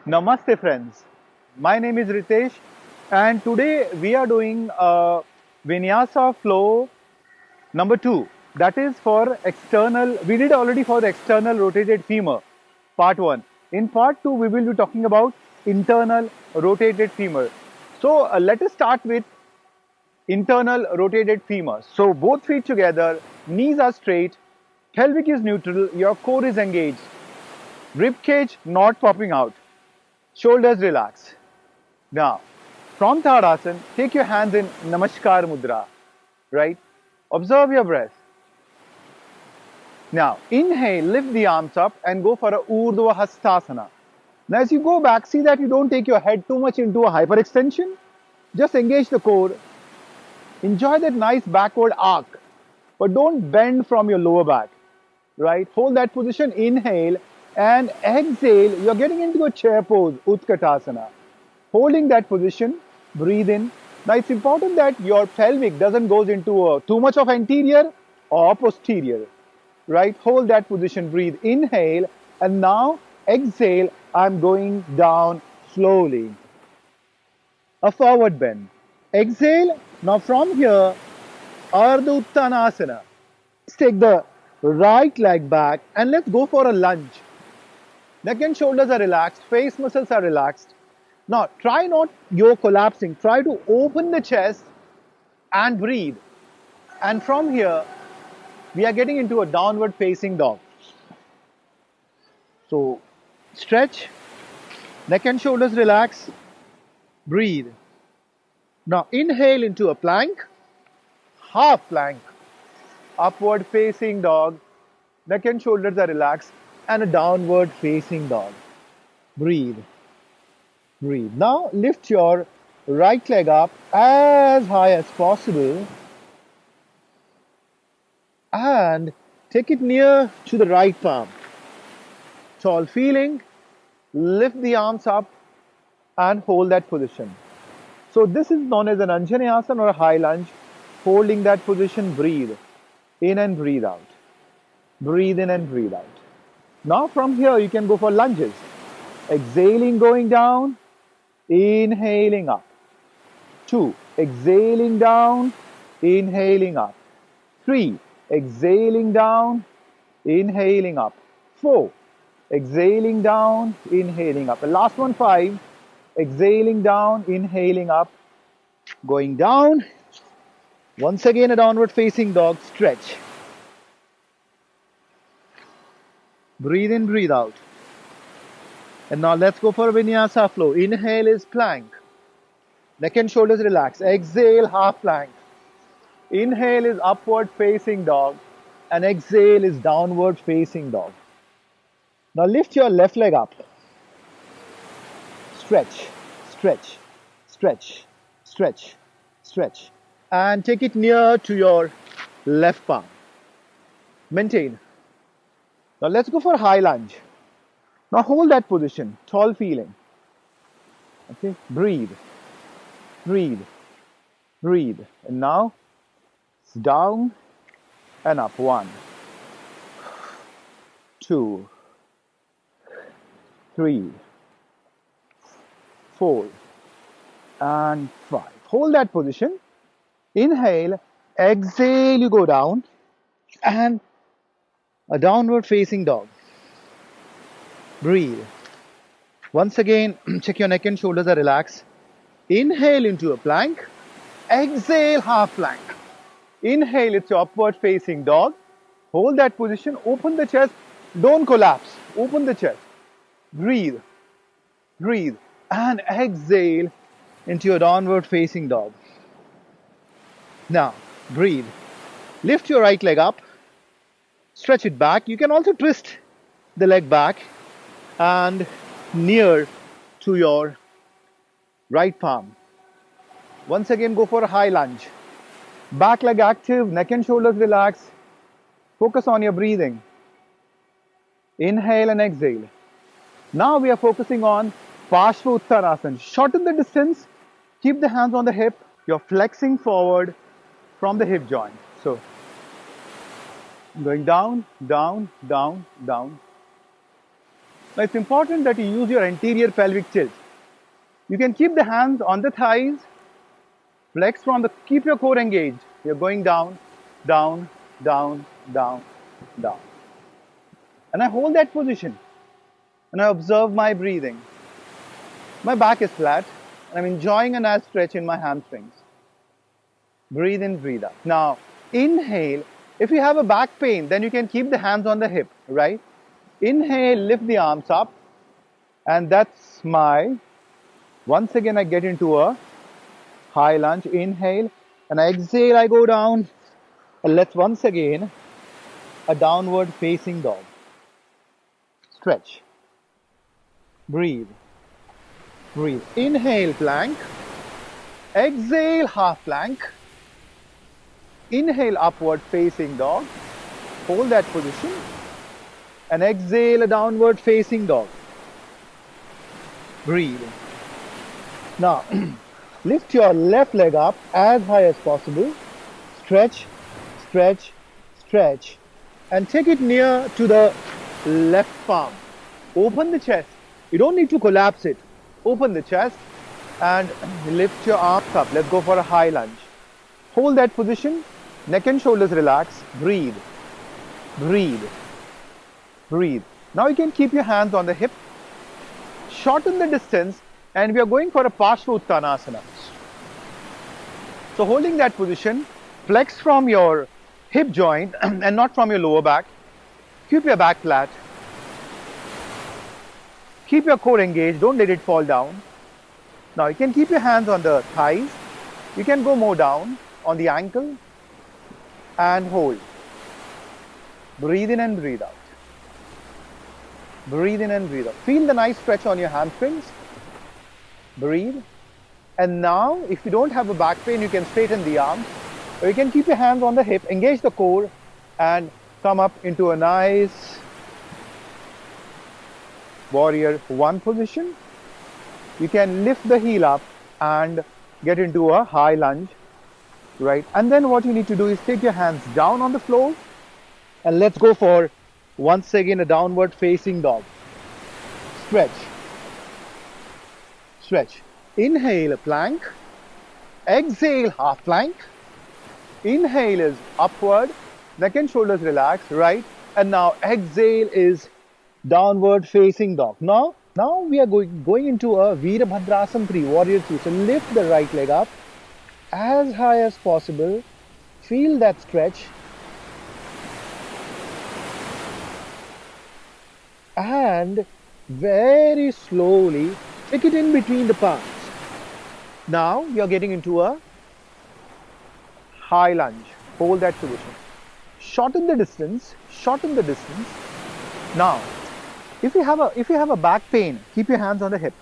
Namaste friends, my name is Ritesh and today we are doing Vinyasa Flow number 2, that is for external, we did already for the external rotated femur, part 1. In part 2 we will be talking about internal rotated femur. So let us start with internal rotated femur. So both feet together, knees are straight, pelvic is neutral, your core is engaged, rib cage not popping out. Shoulders relax. Now, from Tadasana, take your hands in Namaskar Mudra, right? Observe your breath. Now, inhale, lift the arms up and go for a Urdhva Hastasana. Now, as you go back, see that you don't take your head too much into a hyperextension. Just engage the core. Enjoy that nice backward arc, but don't bend from your lower back, right? Hold that position, inhale, and exhale, you're getting into a chair pose, Utkatasana. Holding that position, breathe in. Now it's important that your pelvic doesn't go into too much of anterior or posterior, right? Hold that position, breathe, inhale, and now exhale, I'm going down slowly. A forward bend. Exhale, now from here, Ardha Uttanasana. Let's take the right leg back and let's go for a lunge. Neck and shoulders are relaxed, face muscles are relaxed. Now, try not your collapsing. Try to open the chest and breathe. And from here, we are getting into a downward facing dog. So, stretch, neck and shoulders relax, breathe. Now, inhale into a plank, half plank, upward facing dog, neck and shoulders are relaxed, and a downward facing dog. Breathe. Breathe. Now lift your right leg up as high as possible and take it near to the right palm. Tall feeling. Lift the arms up and hold that position. So this is known as an Anjaneyasana or a high lunge. Holding that position, breathe in and breathe out. Breathe in and breathe out. Now from here you can go for lunges. Exhaling, going down, inhaling up. 2, exhaling down, inhaling up. 3, exhaling down, inhaling up. 4, exhaling down, inhaling up. The last one, 5, exhaling down, inhaling up, going down. Once again a downward facing dog, stretch. Breathe in, breathe out. And now let's go for Vinyasa Flow. Inhale is plank. Neck and shoulders relax. Exhale, half plank. Inhale is upward facing dog. And exhale is downward facing dog. Now lift your left leg up. Stretch, stretch, stretch, stretch, stretch. And take it near to your left palm. Maintain. Now let's go for high lunge. Now hold that position, tall feeling. Okay, breathe, breathe, breathe. And now it's down and up. 1, 2, 3, 4, and 5. Hold that position. Inhale, exhale, you go down and a downward facing dog. Breathe. Once again, check your neck and shoulders are relaxed. Inhale into a plank. Exhale, half plank. Inhale, it's your upward facing dog. Hold that position. Open the chest. Don't collapse. Open the chest. Breathe. Breathe. And exhale into your downward facing dog. Now, breathe. Lift your right leg up. Stretch it back. You can also twist the leg back and near to your right palm. Once again, go for a high lunge. Back leg active, neck and shoulders relax. Focus on your breathing. Inhale and exhale. Now we are focusing on Parshva Uttanasana. Shorten the distance. Keep the hands on the hip. You're flexing forward from the hip joint. So, going down, down, down, down. Now it's important that you use your anterior pelvic tilt. You can keep the hands on the thighs, flex from the, keep your core engaged. You're going down, down, down, down, down. And I hold that position. And I observe my breathing. My back is flat. And I'm enjoying a nice stretch in my hamstrings. Breathe in, breathe out. Now, inhale. If you have a back pain, then you can keep the hands on the hip, right? Inhale, lift the arms up. And that's my, once again I get into a high lunge. Inhale. And I exhale, I go down. And let's once again, a downward facing dog. Stretch. Breathe. Breathe. Inhale, plank. Exhale, half plank. Inhale, upward facing dog. Hold that position. And exhale, a downward facing dog. Breathe. Now, lift your left leg up as high as possible. Stretch, stretch, stretch. And take it near to the left palm. Open the chest. You don't need to collapse it. Open the chest and lift your arms up. Let's go for a high lunge. Hold that position. Neck and shoulders relax. Breathe. Breathe. Breathe. Now you can keep your hands on the hip. Shorten the distance and we are going for a Parshva-Uttanasana. So holding that position, flex from your hip joint and not from your lower back. Keep your back flat. Keep your core engaged, don't let it fall down. Now you can keep your hands on the thighs. You can go more down on the ankle and hold. Breathe in and breathe out. Breathe in and breathe out. Feel the nice stretch on your hamstrings. Breathe. And now, if you don't have a back pain, you can straighten the arms. Or you can keep your hands on the hip, engage the core and come up into a nice warrior one position. You can lift the heel up and get into a high lunge, right? And then what you need to do is take your hands down on the floor and let's go for once again a downward facing dog. Stretch. Stretch. Inhale, a plank. Exhale, half plank. Inhale is upward. Neck and shoulders relax, right? And now exhale is downward facing dog. Now we are going into a Veerabhadrasana 3, warrior 3. So lift the right leg up as high as possible. Feel that stretch. And very slowly take it in between the palms. Now you are getting into a high lunge. Hold that position. Shorten the distance. Shorten the distance. Now, if you have a back pain, keep your hands on the hip.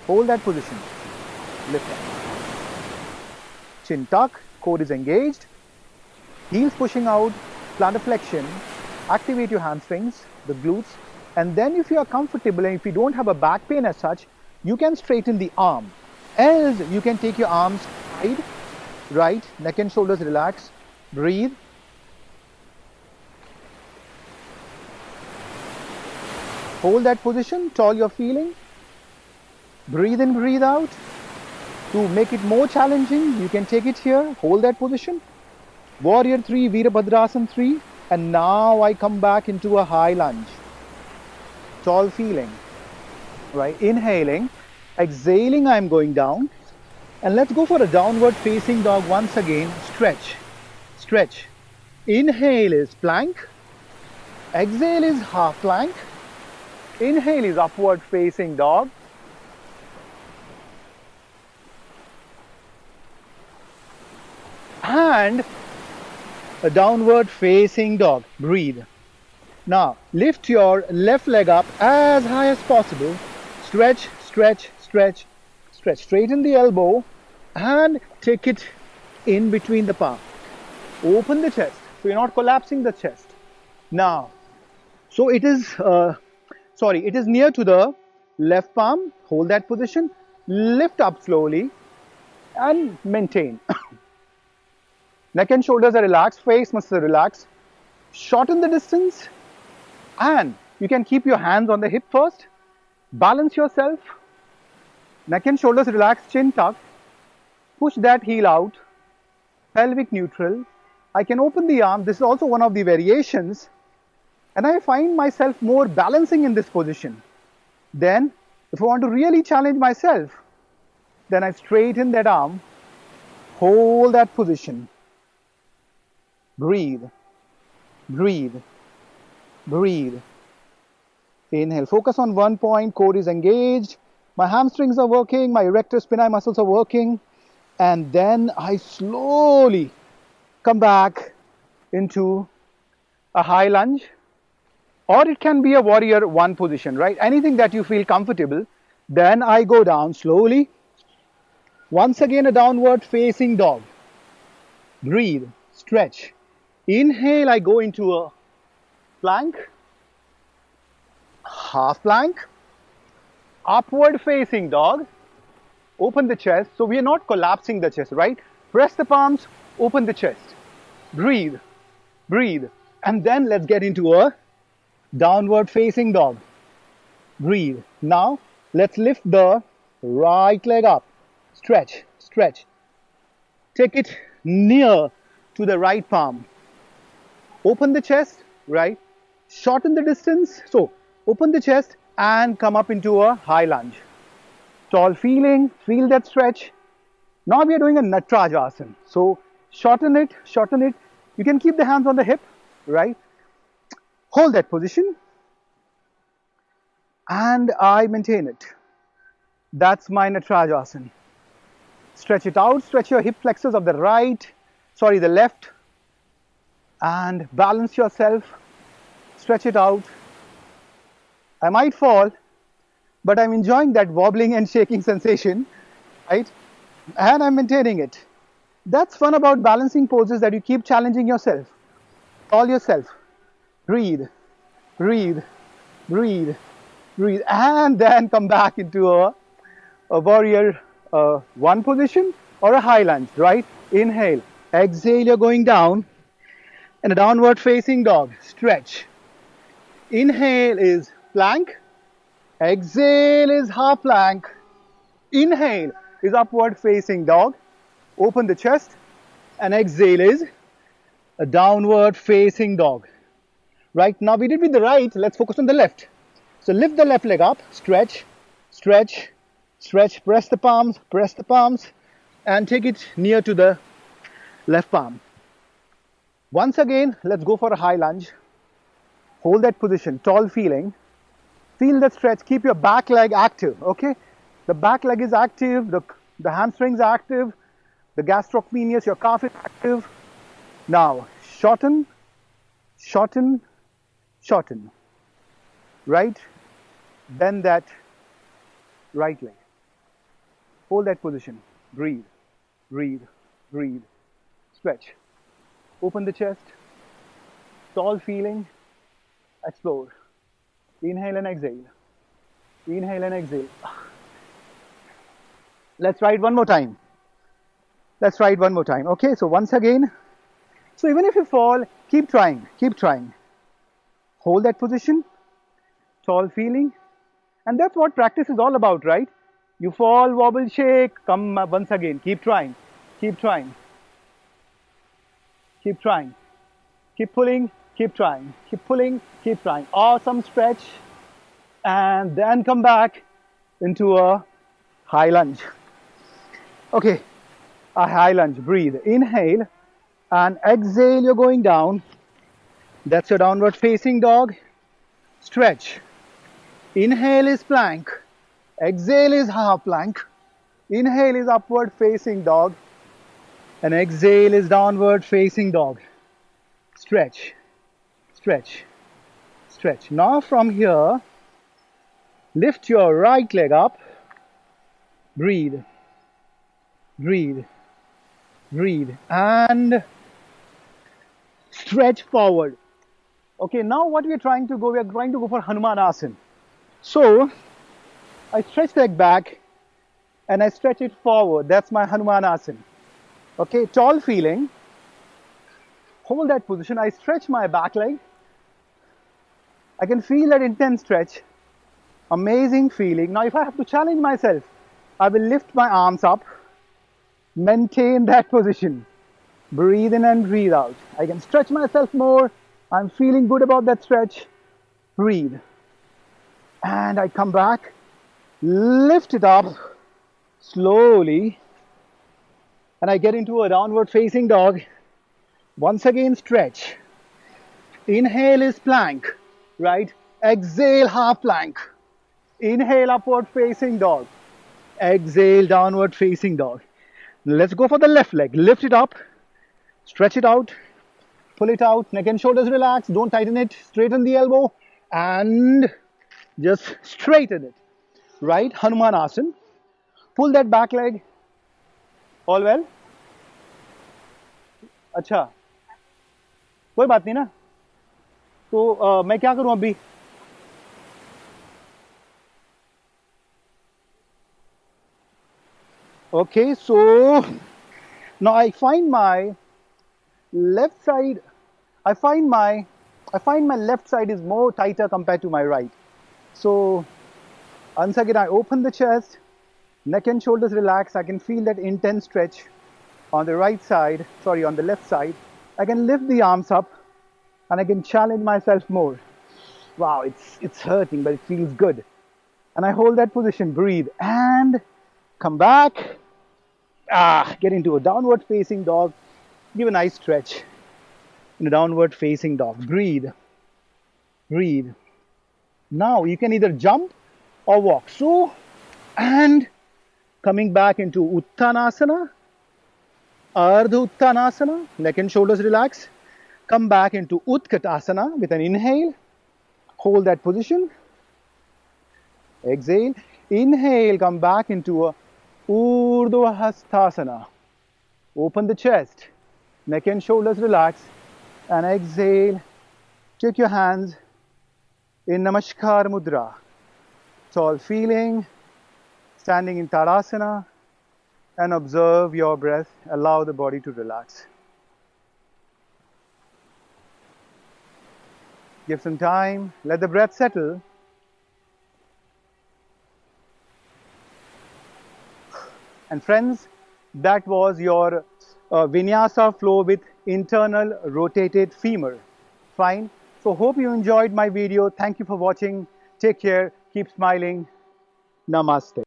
Hold that position. Lift up. Chin tuck. Core is engaged. Heels pushing out. Plantar flexion. Activate your hamstrings, the glutes. And then if you are comfortable and if you don't have a back pain as such, you can straighten the arm. Else, you can take your arms wide, right, neck and shoulders relax, breathe. Hold that position, tall you're feeling. Breathe in, breathe out. To make it more challenging, you can take it here, hold that position. Warrior 3, Veerabhadrasana 3. And now I come back into a high lunge. Tall feeling, right? Inhaling, exhaling, I'm going down. And let's go for a downward facing dog once again. Stretch, stretch. Inhale is plank. Exhale is half plank. Inhale is upward facing dog. And a downward facing dog. Breathe. Now, lift your left leg up as high as possible. Stretch, stretch, stretch, stretch. Straighten the elbow and take it in between the palms. Open the chest, so you're not collapsing the chest. Now, so it is near to the left palm. Hold that position. Lift up slowly and maintain. Neck and shoulders are relaxed, face muscles are relaxed. Shorten the distance and You can keep your hands on the hip first. Balance yourself. Neck and shoulders relaxed, chin tucked. Push that heel out. Pelvic neutral. I can open the arm. This is also one of the variations. And I find myself more balancing in this position. Then, if I want to really challenge myself, then I straighten that arm. Hold that position. Breathe. Breathe. Breathe. Inhale. Focus on one point. Core is engaged. My hamstrings are working. My erector spinae muscles are working. And then I slowly come back into a high lunge. Or it can be a warrior one position, right? Anything that you feel comfortable. Then I go down slowly. Once again, a downward facing dog. Breathe. Stretch. Inhale, I go into a plank. Half plank. Upward facing dog. Open the chest. So we are not collapsing the chest, right? Press the palms. Open the chest. Breathe. Breathe. And then let's get into a downward facing dog. Breathe. Now, let's lift the right leg up. Stretch, stretch. Take it near to the right palm. Open the chest, right? Shorten the distance. So, open the chest and come up into a high lunge. Tall feeling, feel that stretch. Now we are doing a Natarajasana. So, shorten it, shorten it. You can keep the hands on the hip, right? Hold that position. And I maintain it. That's my Natarajasana. Stretch it out, stretch your hip flexors of the left. And balance yourself. Stretch it out. I might fall, but I'm enjoying that wobbling and shaking sensation, right? And I'm maintaining it. That's fun about balancing poses, that you keep challenging yourself. Call yourself. Breathe, breathe, breathe, breathe. And then come back into a warrior one position or a high lunge, right? Inhale, exhale, you're going down. And a downward facing dog. Stretch. Inhale is plank. Exhale is half plank. Inhale is upward facing dog. Open the chest. And exhale is a downward facing dog. Right, now we did with the right. Let's focus on the left. So lift the left leg up. Stretch, stretch, stretch. Press the palms. And take it near to the left palm. Once again, let's go for a high lunge. Hold that position, tall feeling. Feel that stretch, keep your back leg active, okay? The back leg is active, the hamstrings are active, the gastrocnemius, your calf is active. Now, shorten, shorten, shorten. Right? Bend that right leg. Hold that position. Breathe, breathe, breathe. Stretch. Open the chest. Tall feeling. Explore. Inhale and exhale. Inhale and exhale. Let's try it one more time. Let's try it one more time. Okay, so once again. So even if you fall, keep trying. Keep trying. Hold that position. Tall feeling. And that's what practice is all about, right? You fall, wobble, shake, come once again. Keep trying. Keep trying. Keep trying. Keep pulling. Keep trying. Keep pulling. Keep trying. Awesome stretch. And then come back into a high lunge. Okay. A high lunge. Breathe. Inhale. And exhale. You're going down. That's your downward facing dog. Stretch. Inhale is plank. Exhale is half plank. Inhale is upward facing dog. And exhale is downward facing dog. Stretch, stretch, stretch. Now from here, lift your right leg up. Breathe, breathe, breathe. And stretch forward. Okay, now what we are trying to go for Hanumanasana. So, I stretch the leg back and I stretch it forward. That's my Hanumanasana. Okay, tall feeling. Hold that position. I stretch my back leg. I can feel that intense stretch. Amazing feeling. Now if I have to challenge myself, I will lift my arms up, maintain that position. Breathe in and breathe out. I can stretch myself more. I'm feeling good about that stretch. Breathe. And I come back, lift it up slowly, and I get into a downward facing dog. Once again, stretch. Inhale is plank, right? Exhale, half plank. Inhale, upward facing dog. Exhale, downward facing dog. Let's go for the left leg. Lift it up, stretch it out, pull it out, neck and shoulders relax, don't tighten it, straighten the elbow, and just straighten it, right? Hanumanasana. Pull that back leg. All well? अच्छा, कोई बात नहीं ना. तो मैं क्या करूं अभी? Okay, so now I find my left side. I find my left side is more tighter compared to my right. So once again, I open the chest, neck and shoulders relax. I can feel that intense stretch on the right side. Sorry, on the left side. I can lift the arms up, and I can challenge myself more. Wow, it's hurting, but it feels good. And I hold that position. Breathe and come back. Get into a downward facing dog. Give a nice stretch in a downward facing dog. Breathe. Breathe. Now you can either jump or walk. So, and coming back into Uttanasana, Ardha Uttanasana, neck and shoulders relax. Come back into Utkatasana with an inhale. Hold that position. Exhale. Inhale, come back into a Urdhva Hastasana. Open the chest, neck and shoulders relax, and exhale. Take your hands in Namaskar Mudra. It's all feeling, standing in Tadasana, and observe your breath. Allow the body to relax. Give some time, let the breath settle. And friends, that was your Vinyasa flow with internal rotated femur. Fine. So hope you enjoyed my video. Thank you for watching. Take care. Keep smiling. Namaste.